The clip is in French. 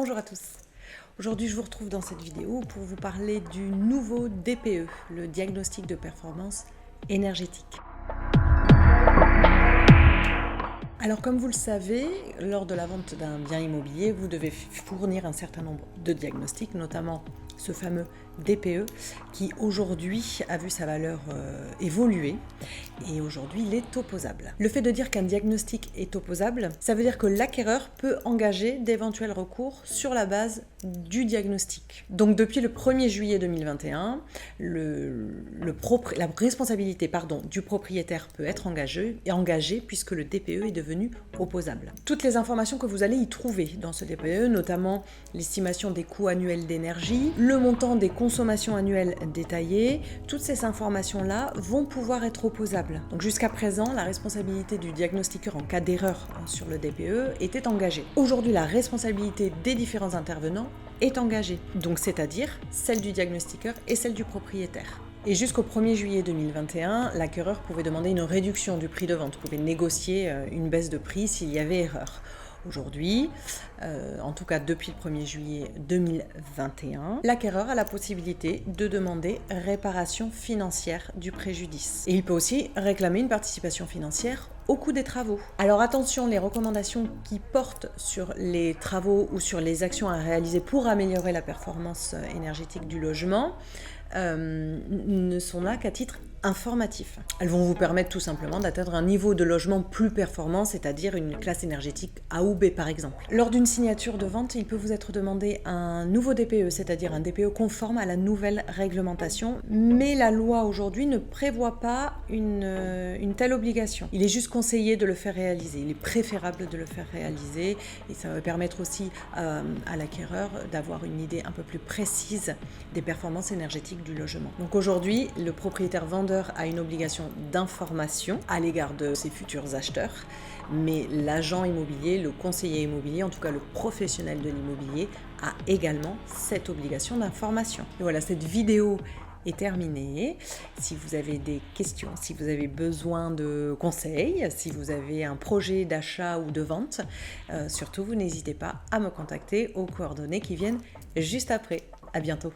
Bonjour à tous. Aujourd'hui, je vous retrouve dans cette vidéo pour vous parler du nouveau DPE, le diagnostic de performance énergétique. Alors comme vous le savez, lors de la vente d'un bien immobilier, vous devez fournir un certain nombre de diagnostics, notamment ce fameux DPE qui aujourd'hui a vu sa valeur évoluer et aujourd'hui il est opposable. Le fait de dire qu'un diagnostic est opposable, ça veut dire que l'acquéreur peut engager d'éventuels recours sur la base du diagnostic. Donc depuis le 1er juillet 2021, la responsabilité du propriétaire peut être engagée puisque le DPE est devenu opposable. Toutes les informations que vous allez y trouver dans ce DPE, notamment l'estimation des coûts annuels d'énergie, le montant des consommations annuelles détaillées, toutes ces informations-là vont pouvoir être opposables. Donc jusqu'à présent, la responsabilité du diagnostiqueur en cas d'erreur sur le DPE était engagée. Aujourd'hui, la responsabilité des différents intervenants est engagée, donc c'est-à-dire celle du diagnostiqueur et celle du propriétaire. Et jusqu'au 1er juillet 2021, l'acquéreur pouvait demander une réduction du prix de vente, pouvait négocier une baisse de prix s'il y avait erreur. Aujourd'hui, en tout cas depuis le 1er juillet 2021, l'acquéreur a la possibilité de demander réparation financière du préjudice. Et il peut aussi réclamer une participation financière au coût des travaux. Alors attention, les recommandations qui portent sur les travaux ou sur les actions à réaliser pour améliorer la performance énergétique du logement ne sont là qu'à titre informatif. Elles vont vous permettre tout simplement d'atteindre un niveau de logement plus performant, c'est-à-dire une classe énergétique A ou B par exemple. Lors d'une signature de vente, il peut vous être demandé un nouveau DPE, c'est-à-dire un DPE conforme à la nouvelle réglementation, mais la loi aujourd'hui ne prévoit pas une telle obligation. Il est juste conseillé de le faire réaliser, il est préférable de le faire réaliser et ça va permettre aussi à l'acquéreur d'avoir une idée un peu plus précise des performances énergétiques du logement. Donc aujourd'hui, le propriétaire vendeur a une obligation d'information à l'égard de ses futurs acheteurs, mais l'agent immobilier, le conseiller immobilier, en tout cas le professionnel de l'immobilier, a également cette obligation d'information. Et voilà, cette vidéo est terminée. Si vous avez des questions, si vous avez besoin de conseils, si vous avez un projet d'achat ou de vente, surtout vous n'hésitez pas à me contacter aux coordonnées qui viennent juste après. À bientôt.